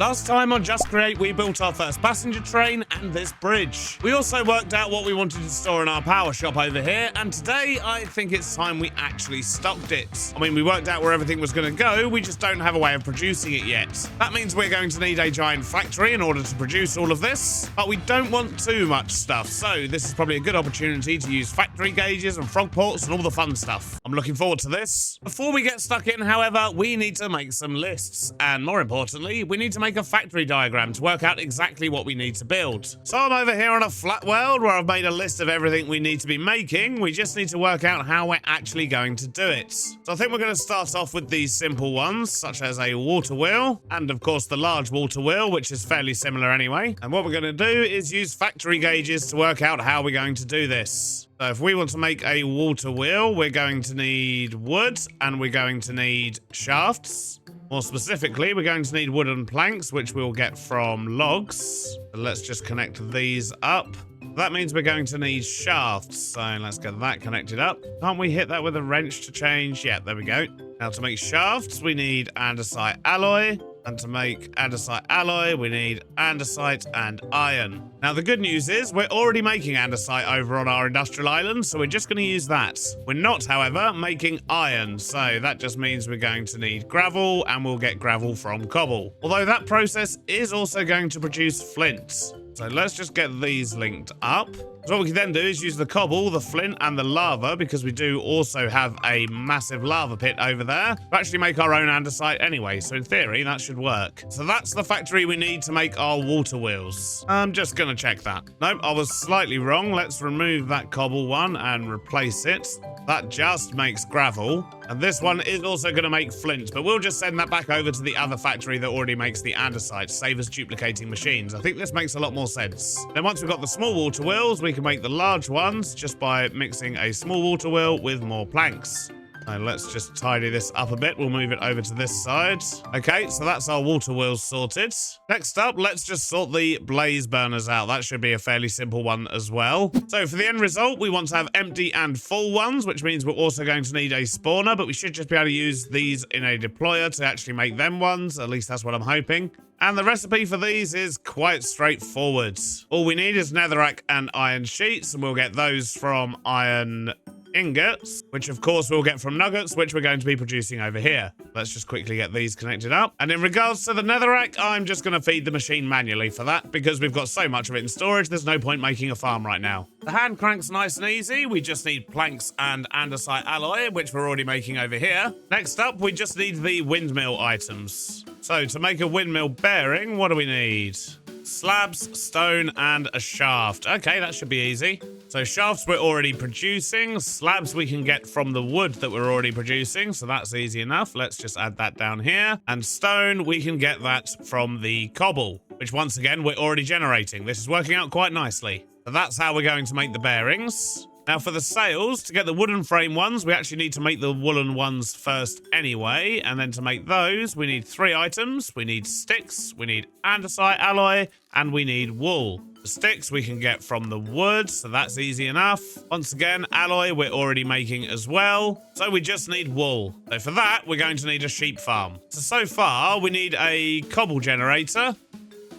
Last time on Just Create, we built our first passenger train and this bridge. We also worked out what we wanted to store in our power shop over here, and today I think it's time we actually stocked it. I mean, we worked out where everything was going to go, we just don't have a way of producing it yet. That means we're going to need a giant factory in order to produce all of this, but we don't want too much stuff, so this is probably a good opportunity to use factory gauges and frogports and all the fun stuff. I'm looking forward to this. Before we get stuck in, however, we need to make some lists, and more importantly, we need to make a factory diagram to work out exactly what we need to build. So I'm over here on a flat world where I've made a list of everything we need to be making. We just need to work out how we're actually going to do it. So I think we're going to start off with these simple ones, such as a water wheel, and of course the large water wheel, which is fairly similar anyway. And what we're going to do is use factory gauges to work out how we're going to do this. So if we want to make a water wheel, we're going to need wood and we're going to need shafts. More specifically, we're going to need wooden planks, which we'll get from logs. So let's just connect these up. That means we're going to need shafts. So let's get that connected up. Can't we hit that with a wrench to change? Yeah, there we go. Now to make shafts, we need andesite alloy. And to make andesite alloy, we need andesite and iron. Now, the good news is we're already making andesite over on our industrial island, so we're just going to use that. We're not, however, making iron, so that just means we're going to need gravel, and we'll get gravel from cobble. Although that process is also going to produce flint. So let's just get these linked up. So what we can then do is use the cobble, the flint, and the lava, because we do also have a massive lava pit over there, to actually make our own andesite anyway. So in theory, that should work. So that's the factory we need to make our water wheels. I'm just going to check that. Nope, I was slightly wrong. Let's remove that cobble one and replace it. That just makes gravel. And this one is also going to make flint, but we'll just send that back over to the other factory that already makes the andesite, save us duplicating machines. I think this makes a lot more sense. Then once we've got the small water wheels, we can make the large ones just by mixing a small water wheel with more planks. And let's just tidy this up a bit. We'll move it over to this side. Okay, so that's our water wheels sorted. Next up, let's just sort the blaze burners out. That should be a fairly simple one as well. So for the end result, we want to have empty and full ones, which means we're also going to need a spawner, but we should just be able to use these in a deployer to actually make them ones. At least that's what I'm hoping. And the recipe for these is quite straightforward. All we need is netherrack and iron sheets, and we'll get those from iron ingots, which of course we'll get from nuggets, which we're going to be producing over here. Let's just quickly get these connected up. And in regards to the netherrack, I'm just going to feed the machine manually for that, because we've got so much of it in storage, there's no point making a farm right now. The hand crank's nice and easy. We just need planks and andesite alloy, which we're already making over here. Next up, we just need the windmill items. So to make a windmill bearing, what do we need? Slabs, stone, and a shaft. Okay, that should be easy. So shafts we're already producing. Slabs we can get from the wood that we're already producing, so that's easy enough. Let's just add that down here. And stone, we can get that from the cobble, which once again, we're already generating. This is working out quite nicely. So that's how we're going to make the bearings. Now for the sails, to get the wooden frame ones, we actually need to make the woolen ones first anyway. And then to make those, we need 3 items. We need sticks, we need andesite alloy, and we need wool. The sticks we can get from the wood, so that's easy enough. Once again, alloy we're already making as well. So we just need wool. So for that, we're going to need a sheep farm. So far, we need a cobble generator.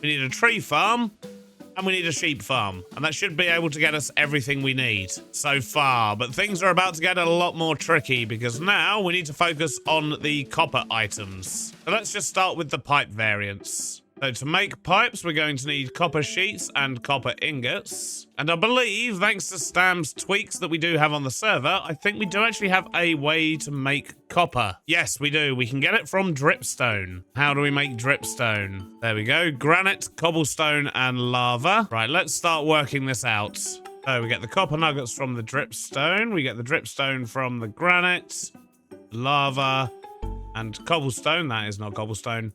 We need a tree farm. And we need a sheep farm, and that should be able to get us everything we need so far. But things are about to get a lot more tricky, because now we need to focus on the copper items. So let's just start with the pipe variants. So to make pipes, we're going to need copper sheets and copper ingots. And I believe, thanks to Stam's tweaks that we do have on the server, I think we do actually have a way to make copper. Yes, we do. We can get it from Dripstone. How do we make Dripstone? There we go. Granite, cobblestone, and lava. Right, let's start working this out. So we get the copper nuggets from the Dripstone. We get the Dripstone from the granite, lava, and cobblestone. That is not cobblestone.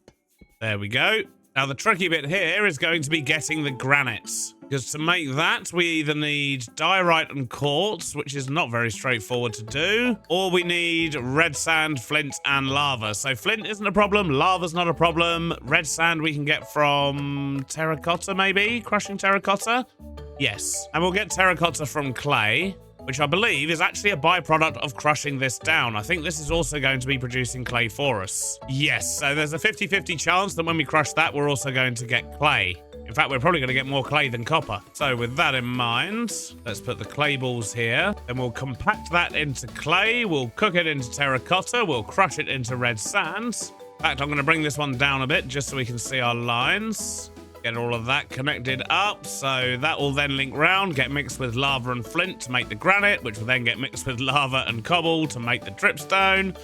There we go. Now, the tricky bit here is going to be getting the granite, because to make that, we either need diorite and quartz, which is not very straightforward to do, or we need red sand, flint, and lava. So flint isn't a problem, lava's not a problem. Red sand we can get from terracotta, maybe? Crushing terracotta? Yes. And we'll get terracotta from clay, which I believe is actually a byproduct of crushing this down. I think this is also going to be producing clay for us. Yes, so there's a 50-50 chance that when we crush that, we're also going to get clay. In fact, we're probably going to get more clay than copper. So with that in mind, let's put the clay balls here. Then we'll compact that into clay. We'll cook it into terracotta. We'll crush it into red sand. In fact, I'm going to bring this one down a bit just so we can see our lines. Get all of that connected up. So that will then link round, get mixed with lava and flint to make the granite, which will then get mixed with lava and cobble to make the dripstone.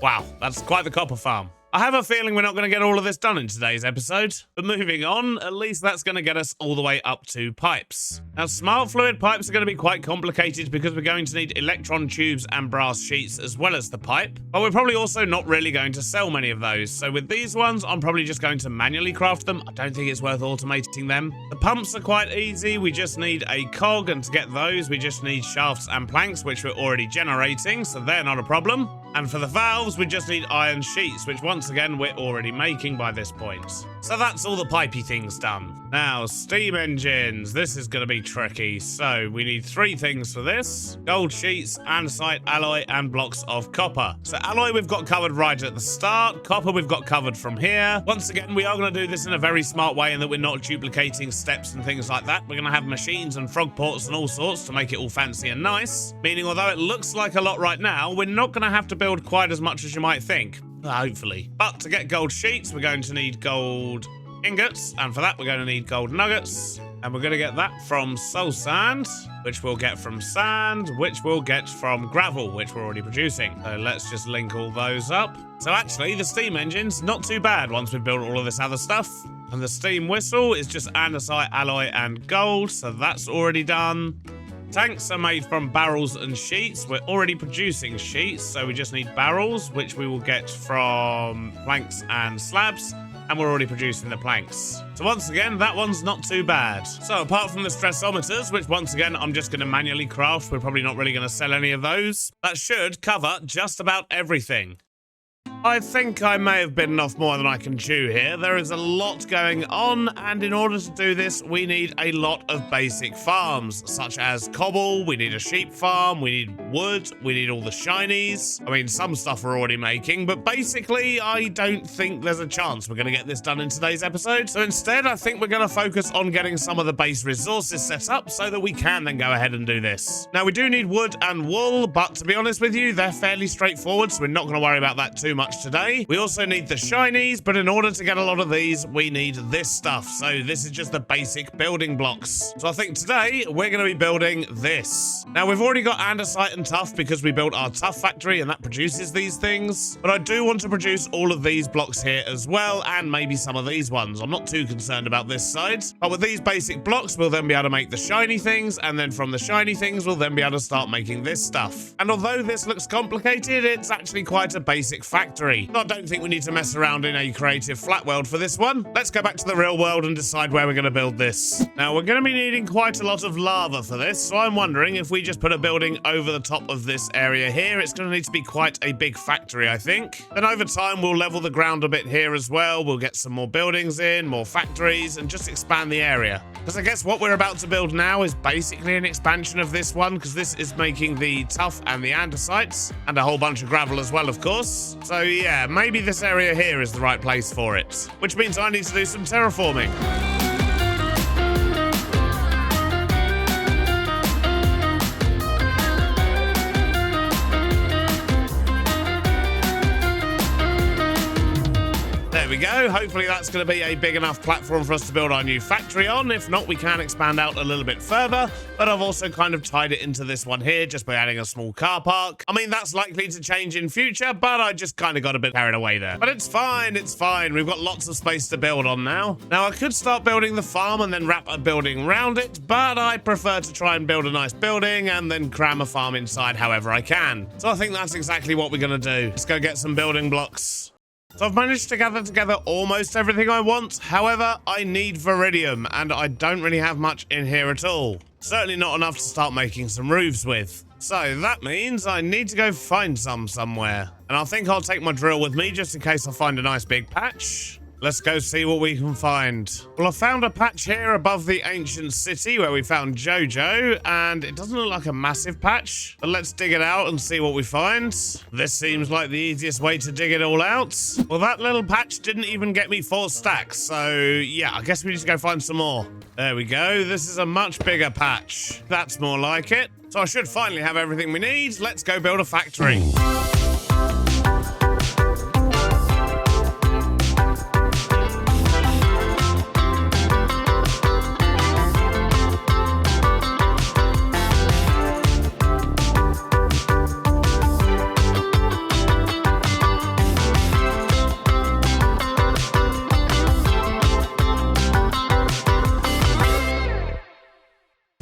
Wow, that's quite the copper farm. I have a feeling we're not going to get all of this done in today's episode, but moving on, at least that's going to get us all the way up to pipes. Now, smart fluid pipes are going to be quite complicated because we're going to need electron tubes and brass sheets as well as the pipe, but we're probably also not really going to sell many of those. So with these ones, I'm probably just going to manually craft them. I don't think it's worth automating them. The pumps are quite easy. We just need a cog, and to get those, we just need shafts and planks, which we're already generating, so they're not a problem. And for the valves, we just need iron sheets, which once again, we're already making by this point. So that's all the pipey things done. Now, steam engines. This is going to be tricky. So we need 3 things for this. Gold sheets, andesite, alloy, and blocks of copper. So alloy we've got covered right at the start. Copper we've got covered from here. Once again, we are going to do this in a very smart way in that we're not duplicating steps and things like that. We're going to have machines and frog ports and all sorts to make it all fancy and nice. Meaning, although it looks like a lot right now, we're not going to have to build quite as much as you might think. Hopefully. But to get gold sheets, we're going to need gold ingots, and for that we're going to need gold nuggets, and we're going to get that from soul sand, which we'll get from sand, which we'll get from gravel, which we're already producing. So let's just link all those up. So actually, the steam engine's not too bad once we've built all of this other stuff. And the steam whistle is just andesite, alloy, and gold, so that's already done. Tanks are made from barrels and sheets. We're already producing sheets, so we just need barrels, which we will get from planks and slabs, and we're already producing the planks. So once again, that one's not too bad. So apart from the stressometers, which once again, I'm just going to manually craft, we're probably not really going to sell any of those. That should cover just about everything. I think I may have bitten off more than I can chew here. There is a lot going on, and in order to do this, we need a lot of basic farms, such as cobble, we need a sheep farm, we need wood, we need all the shinies. I mean, some stuff we're already making, but basically, I don't think there's a chance we're going to get this done in today's episode. So instead, I think we're going to focus on getting some of the base resources set up so that we can then go ahead and do this. Now, we do need wood and wool, but to be honest with you, they're fairly straightforward, so we're not going to worry about that too much today. We also need the shinies, but in order to get a lot of these, we need this stuff. So this is just the basic building blocks. So I think today we're going to be building this. Now we've already got andesite and tuff because we built our tuff factory and that produces these things. But I do want to produce all of these blocks here as well, and maybe some of these ones. I'm not too concerned about this side. But with these basic blocks, we'll then be able to make the shiny things, and then from the shiny things, we'll then be able to start making this stuff. And although this looks complicated, it's actually quite a basic factory. I don't think we need to mess around in a creative flat world for this one. Let's go back to the real world and decide where we're going to build this. Now, we're going to be needing quite a lot of lava for this, so I'm wondering if we just put a building over the top of this area here, it's going to need to be quite a big factory, I think. Then over time, we'll level the ground a bit here as well. We'll get some more buildings in, more factories, and just expand the area. Because I guess what we're about to build now is basically an expansion of this one, because this is making the tuff and the andesites, and a whole bunch of gravel as well, of course. So yeah, maybe this area here is the right place for it. Which means I need to do some terraforming. There we go. Hopefully that's going to be a big enough platform for us to build our new factory on. If not, we can expand out a little bit further. But I've also kind of tied it into this one here just by adding a small car park. I mean, that's likely to change in future, but I just kind of got a bit carried away there. But it's fine, it's fine. We've got lots of space to build on now. Now, I could start building the farm and then wrap a building around it, but I prefer to try and build a nice building and then cram a farm inside however I can. So I think that's exactly what we're going to do. Let's go get some building blocks. So I've managed to gather together almost everything I want. However, I need Viridium, and I don't really have much in here at all. Certainly not enough to start making some roofs with. So that means I need to go find some somewhere. And I think I'll take my drill with me just in case I find a nice big patch. Let's go see what we can find. Well, I found a patch here above the ancient city where we found Jojo, and it doesn't look like a massive patch, but let's dig it out and see what we find. This seems like the easiest way to dig it all out. Well, that little patch didn't even get me 4 stacks, so yeah, I guess we need to go find some more. There we go. This is a much bigger patch. That's more like it. So I should finally have everything we need. Let's go build a factory.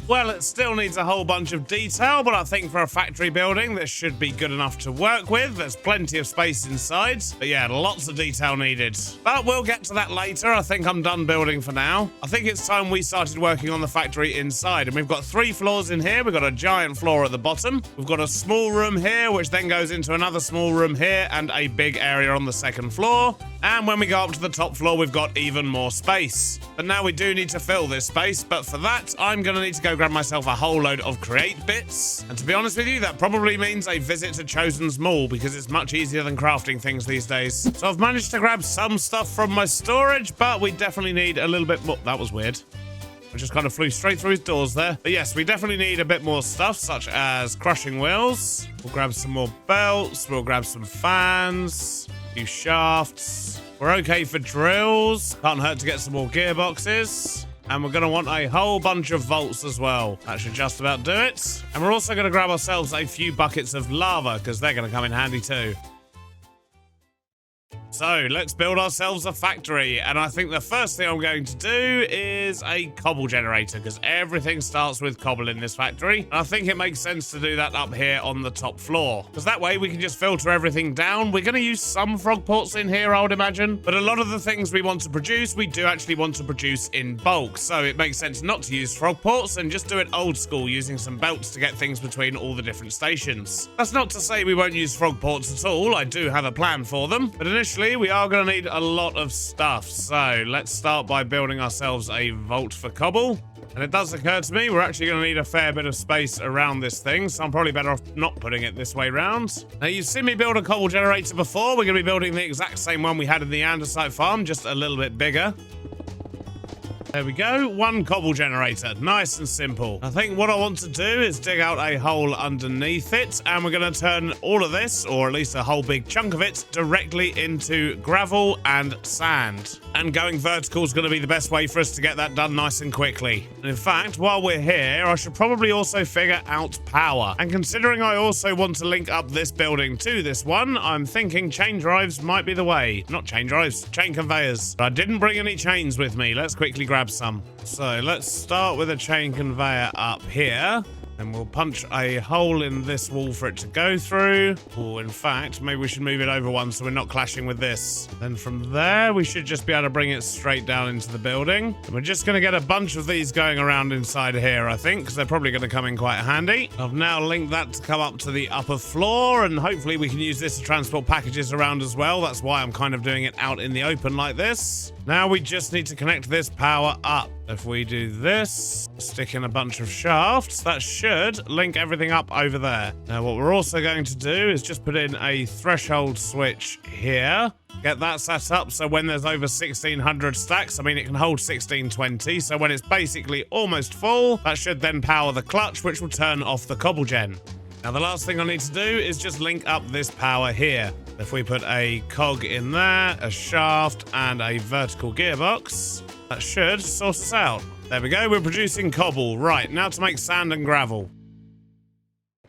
Well, it still needs a whole bunch of detail, but I think for a factory building, this should be good enough to work with. There's plenty of space inside, but yeah, lots of detail needed. But we'll get to that later. I think I'm done building for now. I think it's time we started working on the factory inside, and we've got 3 floors in here. We've got a giant floor at the bottom. We've got a small room here, which then goes into another small room here, and a big area on the 2nd floor. And when we go up to the top floor, we've got even more space. But now we do need to fill this space, but for that, I'm going to need to go grab myself a whole load of create bits. And to be honest with you, that probably means a visit to Chosen's Mall, because it's much easier than crafting things these days. So I've managed to grab some stuff from my storage, but we definitely need a little bit more. That was weird. I just kind of flew straight through his doors there. But yes, we definitely need a bit more stuff, such as crushing wheels. We'll grab some more belts. We'll grab some fans, a few shafts. We're okay for drills. Can't hurt to get some more gearboxes. And we're going to want a whole bunch of bolts as well. That should just about do it. And we're also going to grab ourselves a few buckets of lava, because they're going to come in handy too. So let's build ourselves a factory, and I think the first thing I'm going to do is a cobble generator, because everything starts with cobble in this factory. And I think it makes sense to do that up here on the top floor, because that way we can just filter everything down. We're going to use some frog ports in here, I would imagine, but a lot of the things we want to produce, we do actually want to produce in bulk, so it makes sense not to use frog ports and just do it old school, using some belts to get things between all the different stations. That's not to say we won't use frog ports at all. I do have a plan for them, but initially we are going to need a lot of stuff. So let's start by building ourselves a vault for cobble. And it does occur to me we're actually going to need a fair bit of space around this thing, so I'm probably better off not putting it this way round. Now, you've seen me build a cobble generator before. We're going to be building the exact same one we had in the andesite farm, just a little bit bigger. There we go, 1 cobble generator, nice and simple. I think what I want to do is dig out a hole underneath it, and we're going to turn all of this, or at least a whole big chunk of it, directly into gravel and sand. And going vertical is going to be the best way for us to get that done nice and quickly. And in fact, while we're here, I should probably also figure out power. And considering I also want to link up this building to this one, I'm thinking chain drives might be the way. Not chain drives, chain conveyors. But I didn't bring any chains with me. Let's quickly grab some. So let's start with a chain conveyor up here. Then we'll punch a hole in this wall for it to go through. Or in fact, maybe we should move it over one so we're not clashing with this. Then from there, we should just be able to bring it straight down into the building. And we're just going to get a bunch of these going around inside here, I think, because they're probably going to come in quite handy. I've now linked that to come up to the upper floor, and hopefully we can use this to transport packages around as well. That's why I'm kind of doing it out in the open like this. Now we just need to connect this power up. If we do this, stick in a bunch of shafts, that should link everything up over there. Now what we're also going to do is just put in a threshold switch here. Get that set up so when there's over 1600 stacks, I mean it can hold 1620, so when it's basically almost full, that should then power the clutch, which will turn off the cobble gen. Now the last thing I need to do is just link up this power here. If we put a cog in there, a shaft, and a vertical gearbox, that should sort us out. There we go, we're producing cobble. Right, now to make sand and gravel.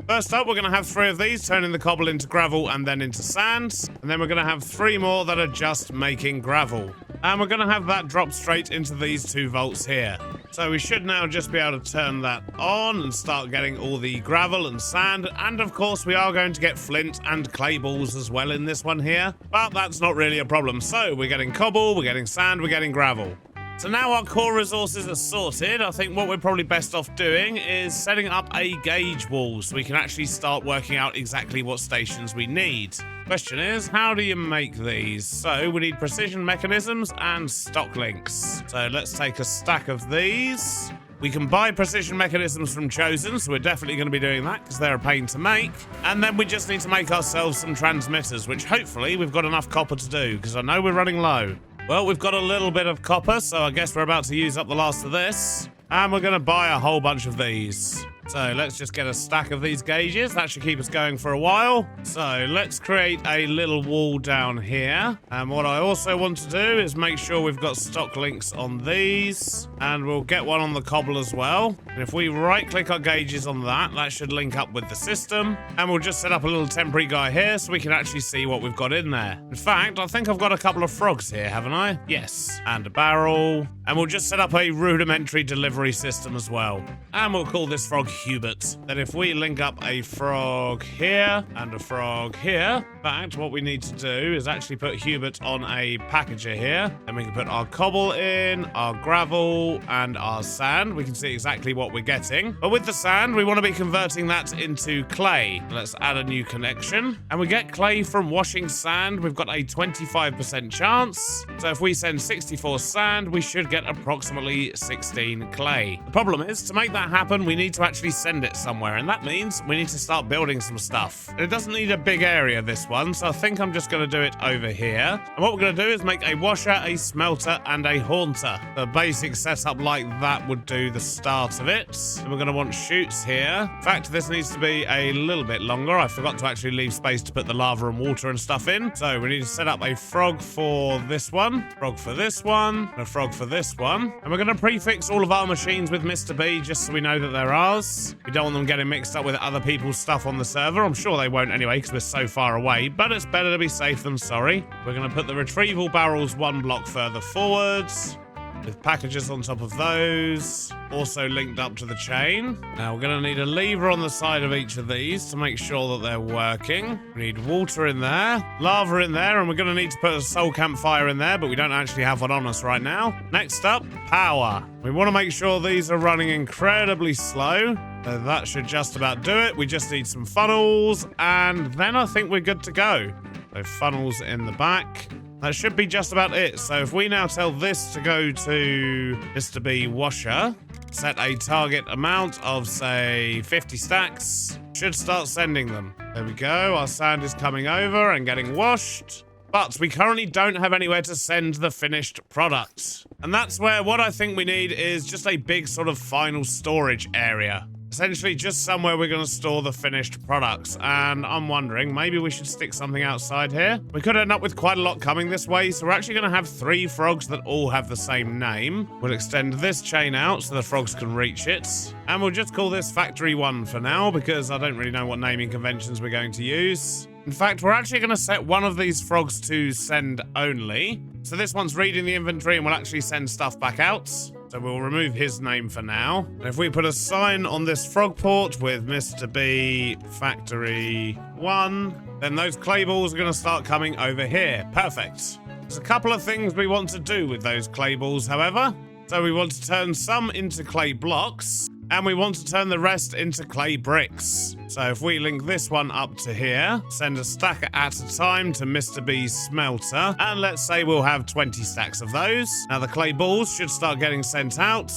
First up, we're going to have 3 of these, turning the cobble into gravel and then into sand. And then we're going to have 3 more that are just making gravel. And we're going to have that drop straight into these 2 vaults here. So we should now just be able to turn that on and start getting all the gravel and sand. And of course, we are going to get flint and clay balls as well in this one here. But that's not really a problem. So we're getting cobble, we're getting sand, we're getting gravel. So now our core resources are sorted, I think what we're probably best off doing is setting up a gauge wall so we can actually start working out exactly what stations we need. Question is, how do you make these? So we need precision mechanisms and stock links. So let's take a stack of these. We can buy precision mechanisms from Chosen, so we're definitely going to be doing that because they're a pain to make. And then we just need to make ourselves some transmitters, which hopefully we've got enough copper to do because I know we're running low. Well, we've got a little bit of copper, so I guess we're about to use up the last of this. And we're going to buy a whole bunch of these. So let's just get a stack of these gauges. That should keep us going for a while. So let's create a little wall down here. And what I also want to do is make sure we've got stock links on these. And we'll get one on the cobble as well. And if we right-click our gauges on that, that should link up with the system. And we'll just set up a little temporary guy here so we can actually see what we've got in there. In fact, I think I've got a couple of frogs here, haven't I? Yes. And a barrel. And we'll just set up a rudimentary delivery system as well. And we'll call this frog Hubert. Then if we link up a frog here and a frog here, in fact, what we need to do is actually put Hubert on a packager here. Then we can put our cobble in, our gravel, and our sand. We can see exactly what we're getting. But with the sand, we want to be converting that into clay. Let's add a new connection. And we get clay from washing sand. We've got a 25% chance. So if we send 64 sand, we should get approximately 16 clay. The problem is, to make that happen, we need to actually send it somewhere. And that means we need to start building some stuff. And it doesn't need a big area, this one. So I think I'm just going to do it over here. And what we're going to do is make a washer, a smelter, and a haunter. The basic setup like that would do the start of it. And we're going to want chutes here. In fact, this needs to be a little bit longer. I forgot to actually leave space to put the lava and water and stuff in. So we need to set up a frog for this one, frog for this one, and a frog for this one. And we're going to prefix all of our machines with Mr. B just so we know that they're ours. We don't want them getting mixed up with other people's stuff on the server. I'm sure they won't anyway because we're so far away, but it's better to be safe than sorry. We're going to put the retrieval barrels one block further forwards, with packages on top of those, also linked up to the chain. Now we're going to need a lever on the side of each of these to make sure that they're working. We need water in there, lava in there, and we're going to need to put a soul campfire in there, but we don't actually have one on us right now. Next up, power. We want to make sure these are running incredibly slow. So that should just about do it. We just need some funnels, and then I think we're good to go. So funnels in the back. That should be just about it. So if we now tell this to go to Mr. B Washer, set a target amount of, say, 50 stacks, should start sending them. There we go. Our sand is coming over and getting washed. But we currently don't have anywhere to send the finished product. And that's where what I think we need is just a big sort of final storage area. Essentially just somewhere we're going to store the finished products. And I'm wondering, maybe we should stick something outside here. We could end up with quite a lot coming this way, so we're actually going to have 3 frogs that all have the same name. We'll extend this chain out so the frogs can reach it. And we'll just call this Factory 1 for now, because I don't really know what naming conventions we're going to use. In fact, we're actually going to set one of these frogs to send only. So this one's reading the inventory and will actually send stuff back out. So we'll remove his name for now. And if we put a sign on this frogport with Mr. B Factory 1, then those clay balls are going to start coming over here. Perfect. There's a couple of things we want to do with those clay balls, however. So we want to turn some into clay blocks, and we want to turn the rest into clay bricks. So if we link this one up to here, send a stack at a time to Mr. B's smelter, and let's say we'll have 20 stacks of those. Now the clay balls should start getting sent out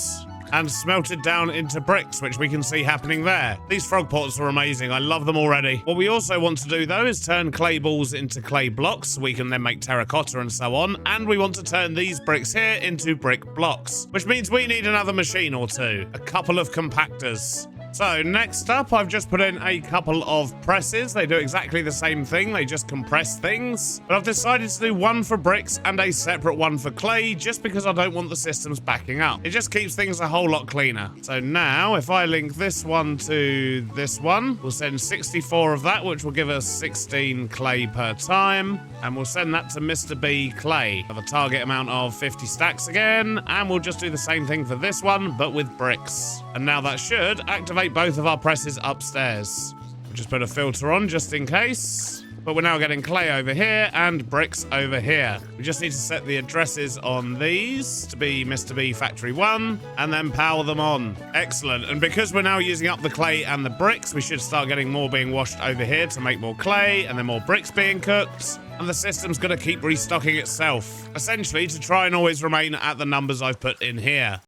and smelted down into bricks, which we can see happening there. These frog ports are amazing. I love them already. What we also want to do, though, is turn clay balls into clay blocks, so we can then make terracotta and so on. And we want to turn these bricks here into brick blocks, which means we need another machine or two. A couple of compactors. So next up, I've just put in a couple of presses. They do exactly the same thing. They just compress things. But I've decided to do one for bricks and a separate one for clay, just because I don't want the systems backing up. It just keeps things a whole lot cleaner. So now, if I link this one to this one, we'll send 64 of that, which will give us 16 clay per time. And we'll send that to Mr. B clay. Have a target amount of 50 stacks again. And we'll just do the same thing for this one, but with bricks. And now that should activate both of our presses upstairs. We'll just put a filter on just in case. but we're now getting clay over here and bricks over here. We just need to set the addresses on these to be Mr. B Factory 1 and then power them on. Excellent. And because we're now using up the clay and the bricks, we should start getting more being washed over here to make more clay and then more bricks being cooked. And the system's going to keep restocking itself, essentially to try and always remain at the numbers I've put in here.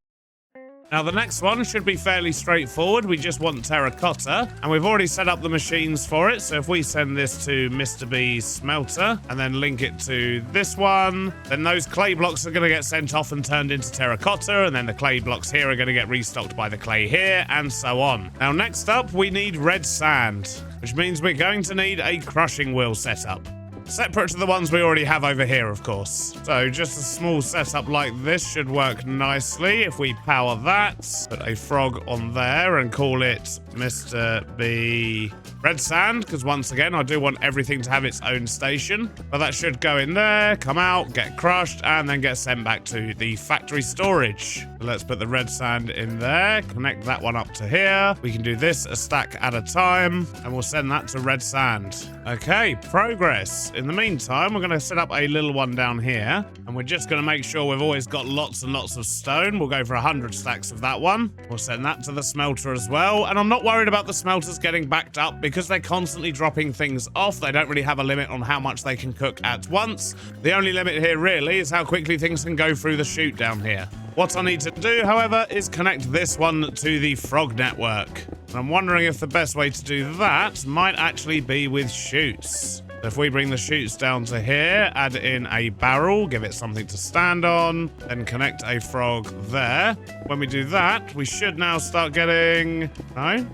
Now, the next one should be fairly straightforward. We just want terracotta, and we've already set up the machines for it. So if we send this to Mr. B's smelter and then link it to this one, then those clay blocks are going to get sent off and turned into terracotta, and then the clay blocks here are going to get restocked by the clay here, and so on. Now, next up, we need red sand, which means we're going to need a crushing wheel setup. Separate to the ones we already have over here, of course. So just a small setup like this should work nicely. If we power that, put a frog on there and call it Mr. B Red Sand, because once again, I do want everything to have its own station. But that should go in there, come out, get crushed, and then get sent back to the factory storage. So let's put the red sand in there, connect that one up to here. We can do this a stack at a time, and we'll send that to red sand. Okay, progress. In the meantime, we're going to set up a little one down here, and we're just going to make sure we've always got lots and lots of stone. We'll go for 100 stacks of that one. We'll send that to the smelter as well, and I'm not worried about the smelters getting backed up because they're constantly dropping things off. They don't really have a limit on how much they can cook at once. The only limit here really is how quickly things can go through the chute down here. What I need to do, however, is connect this one to the frog network. And I'm wondering if the best way to do that might actually be with chutes. So if we bring the chutes down to here, add in a barrel, give it something to stand on, then connect a frog there. When we do that, we should now start getting... No?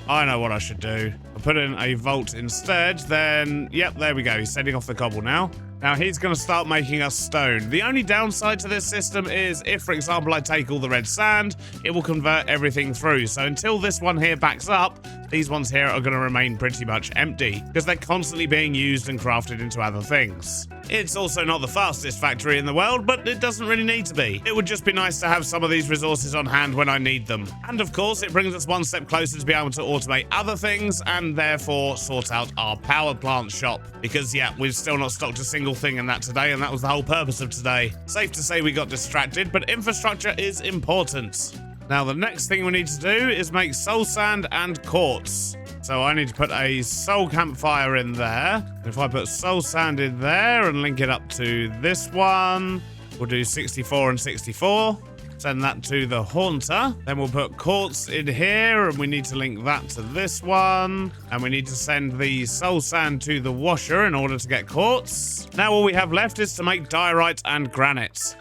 I know what I should do. I'll put in a vault instead, then... Yep, there we go. He's sending off the cobble now. Now, he's going to start making us stone. The only downside to this system is if, for example, I take all the red sand, it will convert everything through. So until this one here backs up, these ones here are going to remain pretty much empty because they're constantly being used and crafted into other things. It's also not the fastest factory in the world, but it doesn't really need to be. It would just be nice to have some of these resources on hand when I need them. And of course, it brings us one step closer to be able to automate other things and therefore sort out our power plant shop. Because yeah, we've still not stocked a single thing in that today, and that was the whole purpose of today. Safe to say we got distracted, but infrastructure is important. Now, the next thing we need to do is make soul sand and quartz. So I need to put a soul campfire in there. If I put soul sand in there and link it up to this one, we'll do 64 and 64. Send that to the haunter. Then we'll put quartz in here, and we need to link that to this one. And we need to send the soul sand to the washer in order to get quartz. Now all we have left is to make diorite and granite.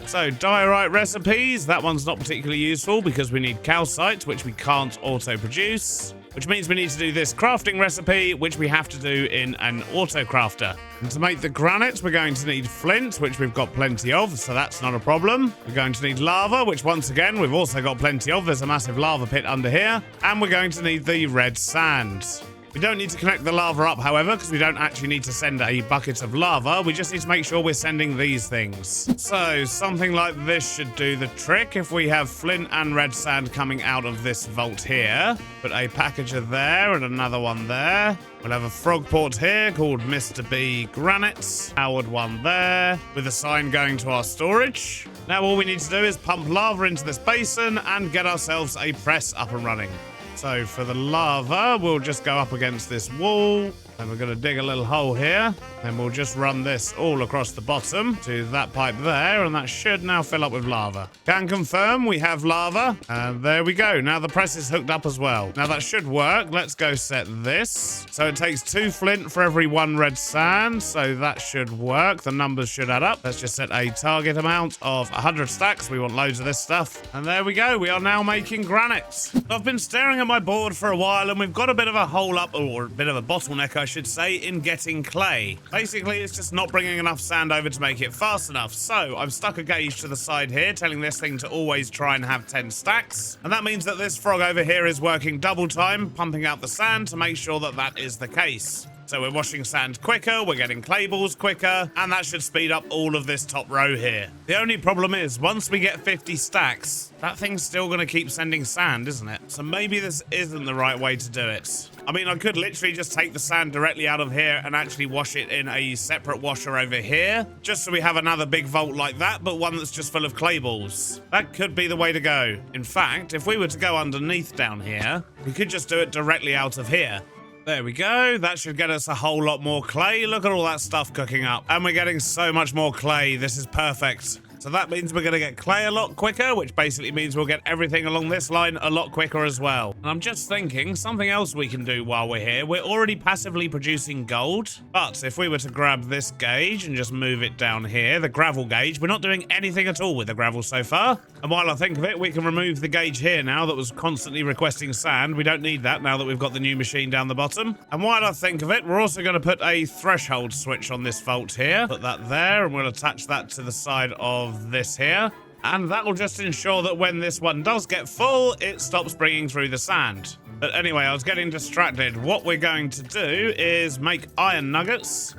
So, diorite recipes, that one's not particularly useful because we need calcite, which we can't auto-produce. Which means we need to do this crafting recipe, which we have to do in an auto-crafter. And to make the granite, we're going to need flint, which we've got plenty of, so that's not a problem. We're going to need lava, which once again, we've also got plenty of. There's a massive lava pit under here. And we're going to need the red sand. We don't need to connect the lava up, however, because we don't actually need to send a bucket of lava. We just need to make sure we're sending these things. So something like this should do the trick. If we have flint and red sand coming out of this vault here, put a packager there and another one there. We'll have a frogport here called Mr. B Granite. Powered one there with a sign going to our storage. Now all we need to do is pump lava into this basin and get ourselves a press up and running. So for the lava, we'll just go up against this wall. And we're going to dig a little hole here. Then we'll just run this all across the bottom to that pipe there. And that should now fill up with lava. Can confirm we have lava. And there we go. Now the press is hooked up as well. Now that should work. Let's go set this. So it takes 2 flint for every 1 red sand. So that should work. The numbers should add up. Let's just set a target amount of 100 stacks. We want loads of this stuff. And there we go. We are now making granite. I've been staring at my board for a while, and we've got a bit of a hole up, or a bit of a bottleneck, I should say, in getting clay. Basically, it's just not bringing enough sand over to make it fast enough. So I've stuck a gauge to the side here, telling this thing to always try and have 10 stacks. And that means that this frog over here is working double time, pumping out the sand to make sure that that is the case. So we're washing sand quicker, we're getting clay balls quicker, and that should speed up all of this top row here. The only problem is, once we get 50 stacks, that thing's still going to keep sending sand, isn't it? So maybe this isn't the right way to do it. I mean, I could literally just take the sand directly out of here and actually wash it in a separate washer over here, just so we have another big vault like that, but one that's just full of clay balls. That could be the way to go. In fact, if we were to go underneath down here, we could just do it directly out of here. There we go. That should get us a whole lot more clay. Look at all that stuff cooking up. And we're getting so much more clay. This is perfect. So that means we're going to get clay a lot quicker, which basically means we'll get everything along this line a lot quicker as well. And I'm just thinking something else we can do while we're here. We're already passively producing gold, but if we were to grab this gauge and just move it down here, the gravel gauge, we're not doing anything at all with the gravel so far. And while I think of it, we can remove the gauge here now that was constantly requesting sand. We don't need that now that we've got the new machine down the bottom. And while I think of it, we're also going to put a threshold switch on this vault here. Put that there, and we'll attach that to the side of this here, and that will just ensure that when this one does get full, it stops bringing through the sand. But anyway, I was getting distracted. What we're going to do is make iron nuggets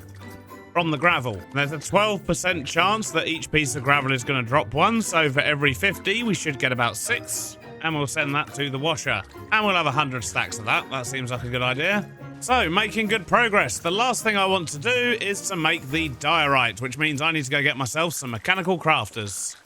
from the gravel. There's a 12% chance that each piece of gravel is going to drop one, so for every 50 we should get about 6, and we'll send that to the washer, and we'll have 100 stacks of that. That seems like a good idea. So, making good progress. The last thing I want to do is to make the diorite, which means I need to go get myself some mechanical crafters.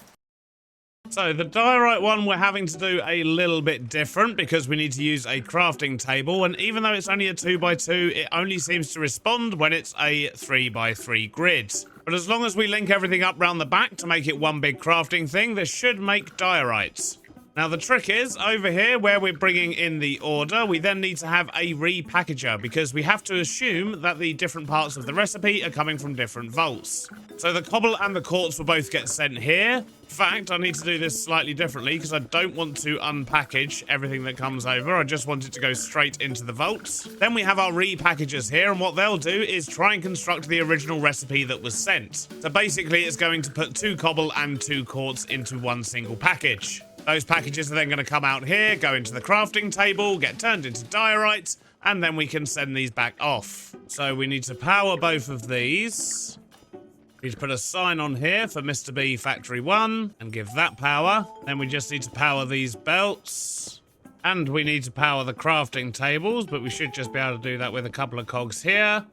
So, the diorite one we're having to do a little bit different because we need to use a crafting table, and even though it's only a 2x2, it only seems to respond when it's a 3x3 grid. But as long as we link everything up round the back to make it one big crafting thing, this should make diorite. Now, the trick is, over here, where we're bringing in the order, we then need to have a repackager, because we have to assume that the different parts of the recipe are coming from different vaults. So the cobble and the quartz will both get sent here. In fact, I need to do this slightly differently, because I don't want to unpackage everything that comes over. I just want it to go straight into the vaults. Then we have our repackagers here, and what they'll do is try and construct the original recipe that was sent. So basically, it's going to put 2 cobble and 2 quartz into one single package. Those packages are then going to come out here, go into the crafting table, get turned into diorite, and then we can send these back off. So we need to power both of these. We need to put a sign on here for Mr. B Factory 1 and give that power. Then we just need to power these belts. And we need to power the crafting tables, but we should just be able to do that with a couple of cogs here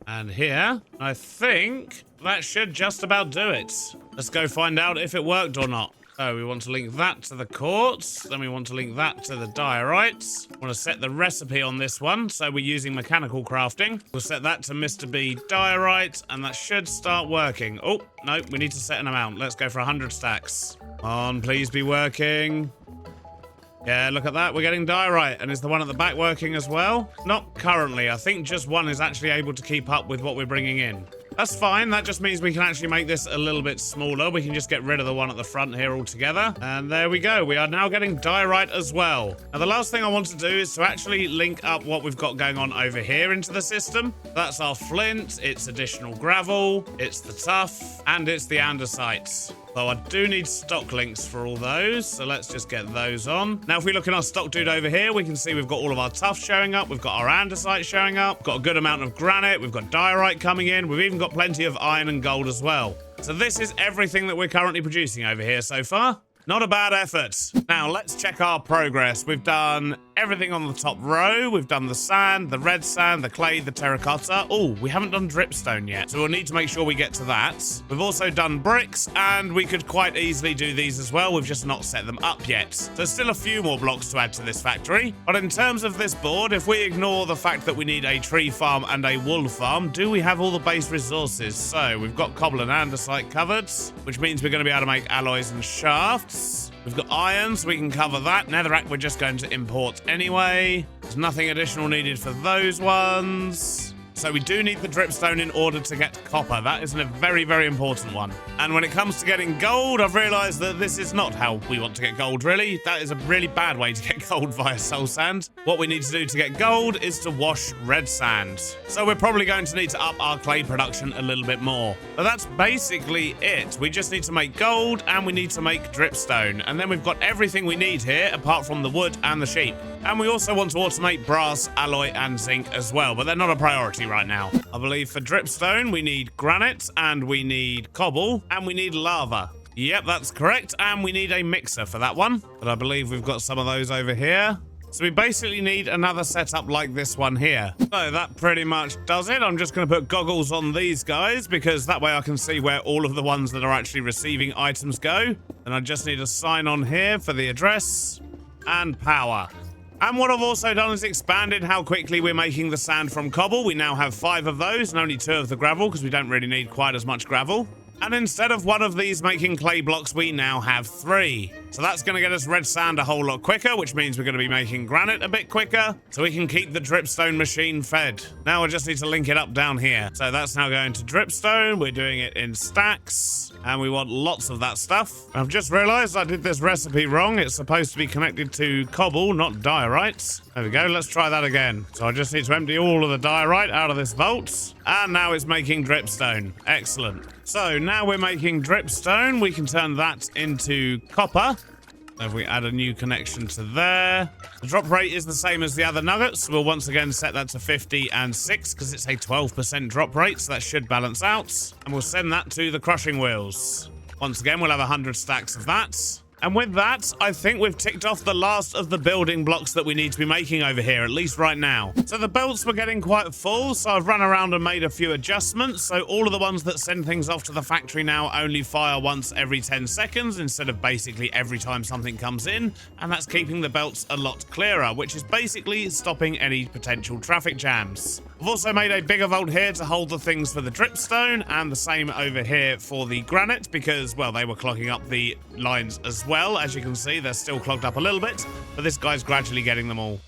and here. I think that should just about do it. Let's go find out if it worked or not. So we want to link that to the quartz, then we want to link that to the diorites. We want to set the recipe on this one, so we're using mechanical crafting. We'll set that to Mr. B diorite, and that should start working. Oh, no, we need to set an amount. Let's go for 100 stacks. Come on, please be working. Yeah, look at that. We're getting diorite. And is the one at the back working as well? Not currently. I think just one is actually able to keep up with what we're bringing in. That's fine. That just means we can actually make this a little bit smaller. We can just get rid of the one at the front here altogether. And there we go. We are now getting diorite as well. Now, the last thing I want to do is to actually link up what we've got going on over here into the system. That's our flint. It's additional gravel. It's the tuff. And it's the andesite. Though I do need stock links for all those, so let's just get those on. Now, if we look in our stock dude over here, we can see we've got all of our tuff showing up. We've got our andesite showing up. Got a good amount of granite. We've got diorite coming in. We've even got plenty of iron and gold as well. So this is everything that we're currently producing over here so far. Not a bad effort. Now, let's check our progress. We've done everything on the top row. We've done the sand, the red sand, the clay, the terracotta. Oh, we haven't done dripstone yet, so we'll need to make sure we get to that. We've also done bricks, and we could quite easily do these as well. We've just not set them up yet. So there's still a few more blocks to add to this factory. But in terms of this board, if we ignore the fact that we need a tree farm and a wool farm, do we have all the base resources? So we've got cobble and andesite covered, which means we're going to be able to make alloys and shafts. We've got iron, so we can cover that. Netherrack, we're just going to import anyway. There's nothing additional needed for those ones. So we do need the dripstone in order to get copper. That is a very, very important one. And when it comes to getting gold, I've realized that this is not how we want to get gold, really. That is a really bad way to get gold via soul sand. What we need to do to get gold is to wash red sand. So we're probably going to need to up our clay production a little bit more. But that's basically it. We just need to make gold and we need to make dripstone. And then we've got everything we need here apart from the wood and the sheep. And we also want to automate brass, alloy, and zinc as well, but they're not a priority right now. I believe for dripstone, we need granite, and we need cobble, and we need lava. Yep, that's correct, and we need a mixer for that one, but I believe we've got some of those over here. So we basically need another setup like this one here. So that pretty much does it. I'm just going to put goggles on these guys because that way I can see where all of the ones that are actually receiving items go. And I just need a sign on here for the address and power. And what I've also done is expanded how quickly we're making the sand from cobble. We now have 5 of those and only 2 of the gravel because we don't really need quite as much gravel. And instead of 1 of these making clay blocks, we now have 3. So that's going to get us red sand a whole lot quicker, which means we're going to be making granite a bit quicker, so we can keep the dripstone machine fed. Now I just need to link it up down here. So that's now going to dripstone. We're doing it in stacks, and we want lots of that stuff. I've just realized I did this recipe wrong. It's supposed to be connected to cobble, not diorite. There we go. Let's try that again. So I just need to empty all of the diorite out of this vault, and now it's making dripstone. Excellent. So now we're making dripstone. We can turn that into copper. If we add a new connection to there. The drop rate is the same as the other nuggets. We'll once again set that to 50 and 6 because it's a 12% drop rate, so that should balance out. And we'll send that to the crushing wheels. Once again, we'll have 100 stacks of that. And with that, I think we've ticked off the last of the building blocks that we need to be making over here, at least right now. So the belts were getting quite full, so I've run around and made a few adjustments. So all of the ones that send things off to the factory now only fire once every 10 seconds instead of basically every time something comes in. And that's keeping the belts a lot clearer, which is basically stopping any potential traffic jams. I've also made a bigger vault here to hold the things for the dripstone, and the same over here for the granite because, well, they were clogging up the lines as well. As you can see, they're still clogged up a little bit, but this guy's gradually getting them all.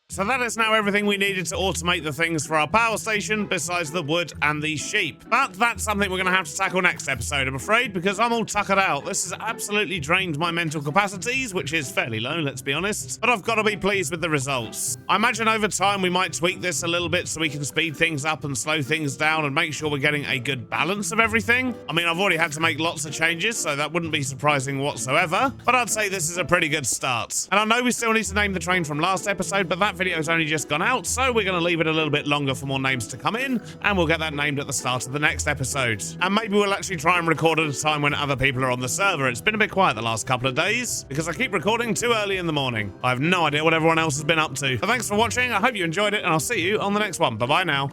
So that is now everything we needed to automate the things for our power station, besides the wood and the sheep. But that's something we're going to have to tackle next episode, I'm afraid, because I'm all tuckered out. This has absolutely drained my mental capacities, which is fairly low, let's be honest. But I've got to be pleased with the results. I imagine over time we might tweak this a little bit so we can speed things up and slow things down and make sure we're getting a good balance of everything. I mean, I've already had to make lots of changes, so that wouldn't be surprising whatsoever. But I'd say this is a pretty good start. And I know we still need to name the train from last episode, but that video's only just gone out, so we're going to leave it a little bit longer for more names to come in, and we'll get that named at the start of the next episode. And maybe we'll actually try and record at a time when other people are on the server. It's been a bit quiet the last couple of days because I keep recording too early in the morning. I have no idea what everyone else has been up to. But thanks for watching. I hope you enjoyed it, and I'll see you on the next one. Bye-bye now.